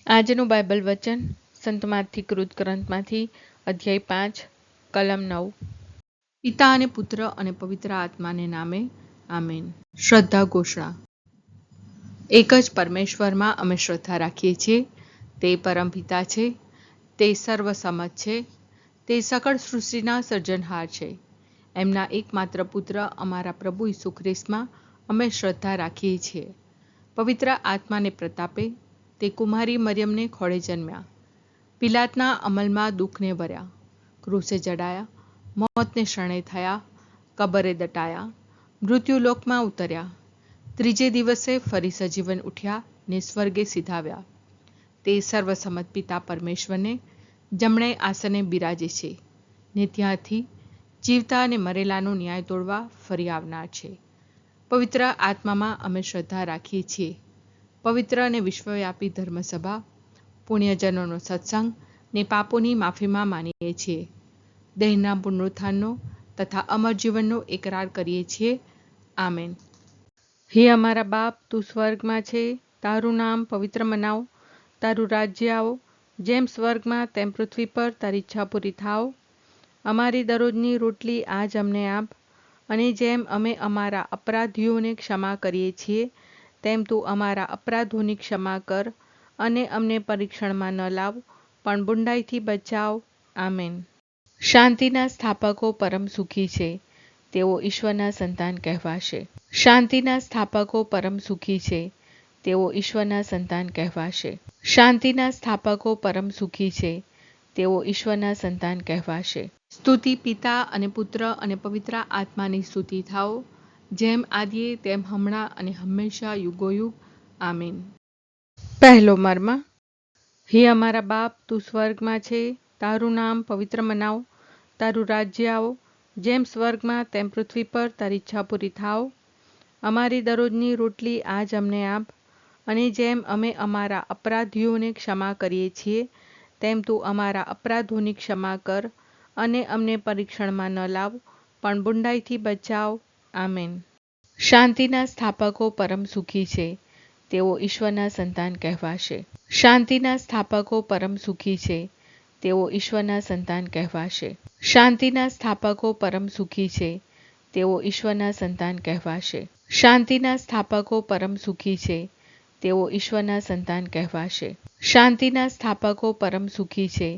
આજનું બાઇબલ વચન સંતમાંથી કૃત ગ્રંથમાંથી અધ્યાય 5 કલમ 9। પિતા અને પુત્ર અને પવિત્ર આત્માને નામે આમેન। શ્રદ્ધા ઘોષણા। એક જ પરમેશ્વરમાં અમે શ્રદ્ધા રાખીએ છીએ। તે પરમપિતા છે, તે સર્વસમત છે, તે સકળ સૃષ્ટિના સર્જનહાર છે। એમના એકમાત્ર પુત્ર અમારા પ્રભુ ઈસુ ખ્રિસ્તમાં અમે શ્રદ્ધા રાખીએ છીએ। પવિત્ર આત્માને પ્રતાપે તે કુમારી મરિયમને ખોળે જન્મ્યા, પિલાતના અમલમાં દુઃખને ભર્યા, ક્રૂસે જડાયા, મોતને શરણે થયા, કબરે દટાયા, મૃત્યુલોકમાં ઉતર્યા, ત્રીજે દિવસે ફરી સજીવન ઉઠ્યા ને સ્વર્ગે સિધાવ્યા। તે સર્વસમત પિતા પરમેશ્વરને જમણે આસને બિરાજે છે ને ત્યાંથી જીવતા અને મરેલાનો ન્યાય તોડવા ફરી આવનાર છે। પવિત્ર આત્મામાં અમે શ્રદ્ધા રાખીએ છીએ। પવિત્ર અને વિશ્વવ્યાપી ધર્મસભા, પુણ્યજનોનો સત્સંગ ને પાપોની માફીમાં માનીએ છીએ। દેહના પુનરુત્થાનનો તથા અમર જીવનનો એકરાર કરીએ છીએ। આમેન। હે અમારા બાપ, તું સ્વર્ગમાં છે, તારું નામ પવિત્ર મનાવ, તારું રાજ્ય આવો, જેમ સ્વર્ગમાં તેમ પૃથ્વી પર તારી ઈચ્છા પૂરી થાવ। અમારી દરરોજની રોટલી આજ અમને આપ, અને જેમ અમે અમારા અપરાધીઓને ક્ષમા કરીએ છીએ તેમ તું અમારા અપરાધોની ક્ષમા કર, અને અમને પરીક્ષણમાં ન લાવ પણ બુંડાઈથી બચાવ। આમેન। શાંતિના સ્થાપકો પરમ સુખી છે, તેઓ ઈશ્વરના સંતાન કહેવાશે। શાંતિના સ્થાપકો પરમ સુખી છે, તેઓ ઈશ્વરના સંતાન કહેવાશે। શાંતિના સ્થાપકો પરમ સુખી છે, તેઓ ઈશ્વરના સંતાન કહેવાશે। સ્તુતિ પિતા અને પુત્ર અને પવિત્ર આત્માની સ્તુતિ થાઓ, જેમ આદિએ તેમ હમણાં અને હંમેશા યુગોયુગ। આમીન। પહેલો મર્મ। હે અમારા બાપ, તું સ્વર્ગમાં છે, તારું નામ પવિત્ર મનાવ, તારું રાજ્ય આવો, જેમ સ્વર્ગમાં તેમ પૃથ્વી પર તારી ઈચ્છા પૂરી થાવ। અમારી દરરોજની રોટલી આજ અમને આપ, અને જેમ અમે અમારા અપરાધીઓને ક્ષમા કરીએ છીએ તેમ તું અમારા અપરાધોની ક્ષમા કર, અને અમને પરીક્ષણમાં ન લાવ પણ બુંડાઈથી બચાવ। આમેન। શાંતિના સ્થાપકો પરમ સુખી છે, તેઓ ઈશ્વરના સંતાન કહેવાશે। શાંતિના સ્થાપકો પરમ સુખી છે, તેઓ ઈશ્વરના સંતાન કહેવાશે। શાંતિના સ્થાપકો પરમ સુખી છે, તેઓ ઈશ્વરના સંતાન કહેવાશે। શાંતિના સ્થાપકો પરમ સુખી છે, તેઓ ઈશ્વરના સંતાન કહેવાશે। શાંતિના સ્થાપકો પરમ સુખી છે,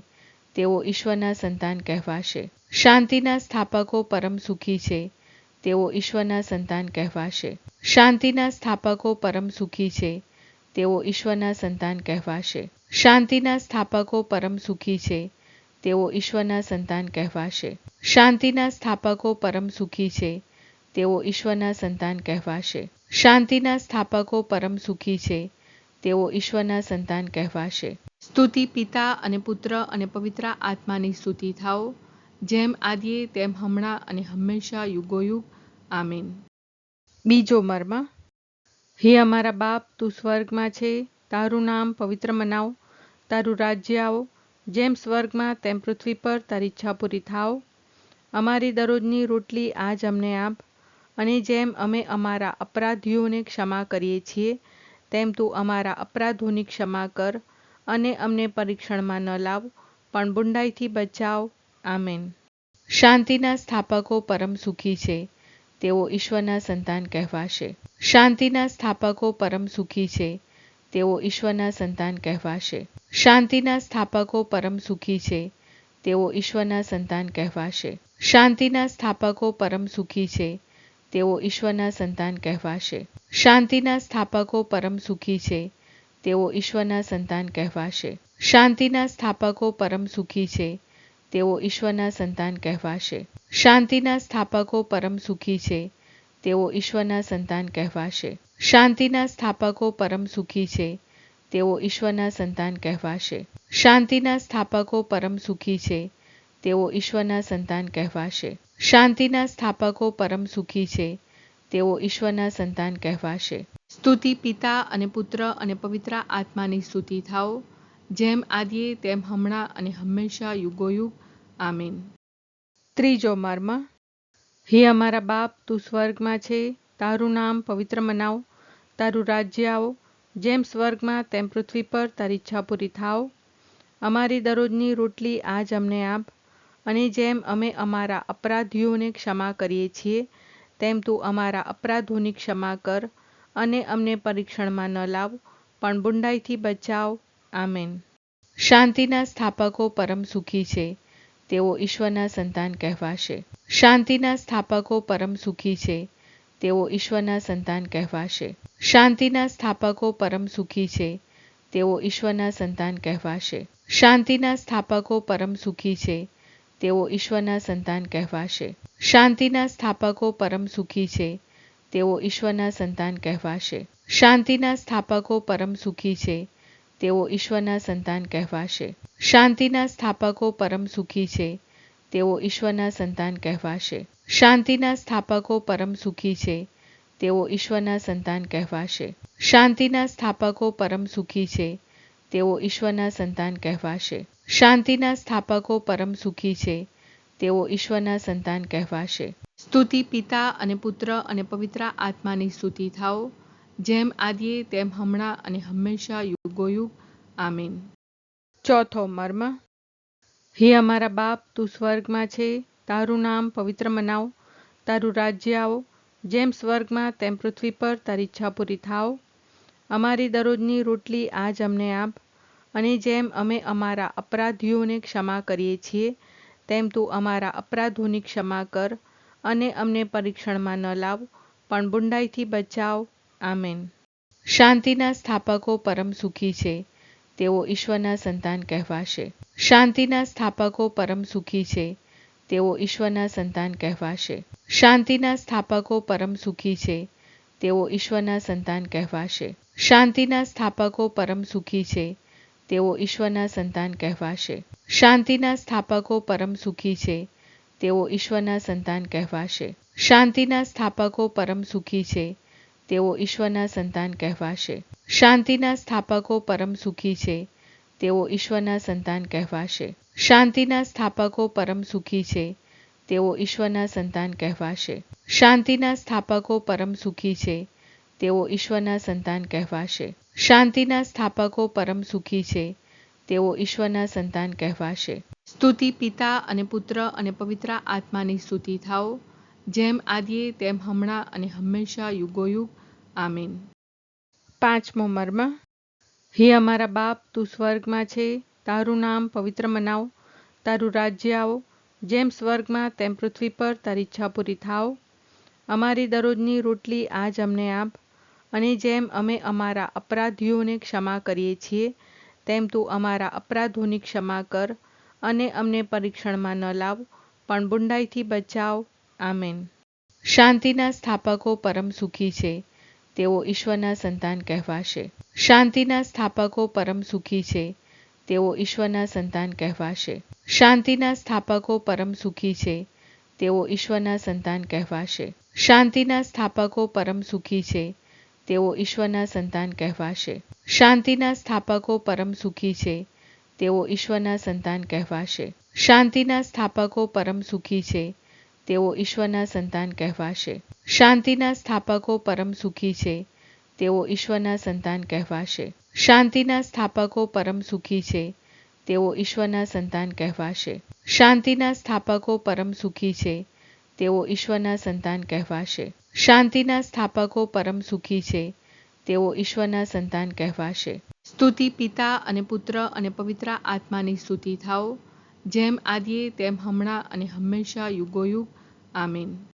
તેઓ ઈશ્વરના સંતાન કહેવાશે। શાંતિના સ્થાપકો પરમ સુખી છે, તેઓ ઈશ્વરના સંતાન કહેવાશે। શાંતિના સ્થાપકો પરમ સુખી છે, તેઓ ઈશ્વરના સંતાન કહેવાશે। શાંતિના સ્થાપકો પરમ સુખી છે, તેઓ ઈશ્વરના સંતાન કહેવાશે। શાંતિના સ્થાપકો પરમ સુખી છે, તેઓ ઈશ્વરના સંતાન કહેવાશે। શાંતિના સ્થાપકો પરમ સુખી છે, તેઓ ઈશ્વરના સંતાન કહેવાશે। સ્તુતિ પિતા અને પુત્ર અને પવિત્ર આત્માની સ્તુતિ થાઓ, જેમ આદિએ તેમ હમણાં અને હંમેશા યુગોયુગ। આમીન। બીજો મર્મ। હે અમારા બાપ, તું સ્વર્ગમાં છે, તારું નામ પવિત્ર મનાવ, તારું રાજ્ય આવો, જેમ સ્વર્ગમાં તેમ પૃથ્વી પર તારી ઈચ્છા પૂરી થાવ। અમારી દરરોજની રોટલી આજ અમને આપ, અને જેમ અમે અમારા અપરાધીઓને ક્ષમા કરીએ છીએ તેમ તું અમારા અપરાધોની ક્ષમા કર, અને અમને પરીક્ષણમાં ન લાવ પણ બુંડાઈથી બચાવ। આમેન। શાંતિના સ્થાપકો પરમ સુખી છે, તેઓ ઈશ્વરના સંતાન કહેવાશે। શાંતિના સ્થાપકો પરમ સુખી છે, તેઓ ઈશ્વરના સંતાન કહેવાશે। શાંતિના સ્થાપકો પરમ સુખી છે, તેઓ ઈશ્વરના સંતાન કહેવાશે। શાંતિના સ્થાપકો પરમ સુખી છે, તેઓ ઈશ્વરના સંતાન કહેવાશે। શાંતિના સ્થાપકો પરમ સુખી છે, તેઓ ઈશ્વરના સંતાન કહેવાશે। શાંતિના સ્થાપકો પરમ સુખી છે, તેઓ ઈશ્વરના સંતાન કહેવાશે। શાંતિના સ્થાપકો પરમ સુખી છે, તેઓ ઈશ્વરના સંતાન કહેવાશે। શાંતિના સ્થાપકો પરમ સુખી છે, તેઓ ઈશ્વરના સંતાન કહેવાશે। શાંતિના સ્થાપકો પરમ સુખી છે, તેઓ ઈશ્વરના સંતાન કહેવાશે। શાંતિના સ્થાપકો પરમ સુખી છે, તેઓ ઈશ્વરના સંતાન કહેવાશે। સ્તુતિ પિતા અને પુત્ર અને પવિત્ર આત્માની સ્તુતિ થાઓ, જેમ આદિએ તેમ હમણાં અને હંમેશા યુગોયુગ। આમીન। ત્રીજો મર્મ। હે અમારા બાપ, તું સ્વર્ગમાં છે, તારું નામ પવિત્ર મનાવ, તારું રાજ્ય આવો, જેમ સ્વર્ગમાં તેમ પૃથ્વી પર તારી ઈચ્છા પૂરી થાવ. અમારી દરરોજની રોટલી આજ અમને આપ, અને જેમ અમે અમારા અપરાધીઓને ક્ષમા કરીએ છીએ તેમ તું અમારા અપરાધોની ક્ષમા કર, અને અમને પરીક્ષણમાં ન લાવ, પણ બુંડાઈથી બચાવ. આમેન. શાંતિના સ્થાપકો પરમ સુખી છે, તેઓ ઈશ્વરના સંતાન કહેવાશે. શાંતિના સ્થાપકો પરમ સુખી છે, તેઓ ઈશ્વરના સંતાન કહેવાશે. શાંતિના સ્થાપકો પરમ સુખી છે, તેઓ ઈશ્વરના સંતાન કહેવાશે. શાંતિના સ્થાપકો પરમ સુખી છે, તેઓ ઈશ્વરના સંતાન કહેવાશે. શાંતિના સ્થાપકો પરમ સુખી છે, તેઓ ઈશ્વરના સંતાન કહેવાશે. શાંતિના સ્થાપકો પરમ સુખી છે, તેઓ ઈશ્વરના સંતાન કહેવાશે. શાંતિના સ્થાપકો પરમ સુખી છે, તેઓ ઈશ્વરના સંતાન કહેવાશે. શાંતિના સ્થાપકો પરમ સુખી છે, તેઓ ઈશ્વરના સંતાન કહેવાશે. શાંતિના સ્થાપકો પરમ સુખી છે, તેઓ ઈશ્વરના સંતાન કહેવાશે. શાંતિના સ્થાપકો પરમ સુખી છે, તેઓ ઈશ્વરના સંતાન કહેવાશે. સ્તુતિ પિતા અને પુત્ર અને પવિત્ર આત્માની સ્તુતિ થાઓ, જેમ આદિએ તેમ હમણાં અને હંમેશા યુગોયુગ. આમીન. ચોથો મર્મ. હે અમારા બાપ, તું સ્વર્ગમાં છે, તારું નામ પવિત્ર મનાવ, તારું રાજ્ય આવો, જેમ સ્વર્ગમાં તેમ પૃથ્વી પર તારી ઈચ્છા પૂરી થાવ. અમારી દરરોજની રોટલી આજ અમને આપ, અને જેમ અમે અમારા અપરાધીઓને ક્ષમા કરીએ છીએ તેમ તું અમારા અપરાધોની ક્ષમા કર, અને અમને પરીક્ષણમાં ન લાવ, પણ બુંડાઈથી બચાવ. આમેન. શાંતિના સ્થાપકો પરમ સુખી છે, તેઓ ઈશ્વરના સંતાન કહેવાશે. શાંતિના સ્થાપકો પરમ સુખી છે, તેઓ ઈશ્વરના સંતાન કહેવાશે. શાંતિના સ્થાપકો પરમ સુખી છે, તેઓ ઈશ્વરના સંતાન કહેવાશે. શાંતિના સ્થાપકો પરમ સુખી છે, તેઓ ઈશ્વરના સંતાન કહેવાશે. શાંતિના સ્થાપકો પરમ સુખી છે, તેઓ ઈશ્વરના સંતાન કહેવાશે. શાંતિના સ્થાપકો પરમ સુખી છે, તેઓ ઈશ્વરના સંતાન કહેવાશે. શાંતિના સ્થાપકો પરમ સુખી છે, તેઓ ઈશ્વરના સંતાન કહેવાશે. શાંતિના સ્થાપકો પરમ સુખી છે, તેઓ ઈશ્વરના સંતાન કહેવાશે. શાંતિના સ્થાપકો પરમ સુખી છે, તેઓ ઈશ્વરના સંતાન કહેવાશે. શાંતિના સ્થાપકો પરમ સુખી છે, તેઓ ઈશ્વરના સંતાન કહેવાશે. સ્તુતિ પિતા અને પુત્ર અને પવિત્ર આત્માની સ્તુતિ થાઓ, જેમ આદિએ તેમ હમણાં અને હંમેશા યુગોયુગ. આમીન. પાંચમો મર્મ. હે અમારા બાપ, તું સ્વર્ગમાં છે, તારું નામ પવિત્ર મનાવ, તારું રાજ્ય આવો, જેમ સ્વર્ગમાં તેમ પૃથ્વી પર તારી ઈચ્છા પૂરી થાવ. અમારી દરરોજની રોટલી આજ અમને આપ, અને જેમ અમે અમારા અપરાધીઓને ક્ષમા કરીએ છીએ તેમ તું અમારા અપરાધોની ક્ષમા કર, અને અમને પરીક્ષણમાં ન લાવ, પણ બુંડાઈથી બચાવ. આમેન. શાંતિના સ્થાપકો પરમ સુખી છે, તેઓ ઈશ્વરના સંતાન કહેવાશે. શાંતિના સ્થાપકો પરમ સુખી છે, તેઓ ઈશ્વરના સંતાન કહેવાશે. શાંતિના સ્થાપકો પરમ સુખી છે, તેઓ ઈશ્વરના સંતાન કહેવાશે. શાંતિના સ્થાપકો પરમ સુખી છે, તેઓ ઈશ્વરના સંતાન કહેવાશે. શાંતિના સ્થાપકો પરમ સુખી છે, તેઓ ઈશ્વરના સંતાન કહેવાશે. શાંતિના સ્થાપકો પરમ સુખી છે, તેઓ ઈશ્વરના સંતાન કહેવાશે. શાંતિના સ્થાપકો પરમ સુખી છે, તેઓ ઈશ્વરના સંતાન કહેવાશે. શાંતિના સ્થાપકો પરમ સુખી છે, તેઓ ઈશ્વરના સંતાન કહેવાશે. શાંતિના સ્થાપકો પરમ સુખી છે, તેઓ ઈશ્વરના સંતાન કહેવાશે. શાંતિના સ્થાપકો પરમ સુખી છે, તેઓ ઈશ્વરના સંતાન કહેવાશે. સ્તુતિ પિતા અને પુત્ર અને પવિત્ર આત્માની સ્તુતિ થાઓ, જેમ આદિએ તેમ હમણાં અને હંમેશા યુગોયુગ. આમીન.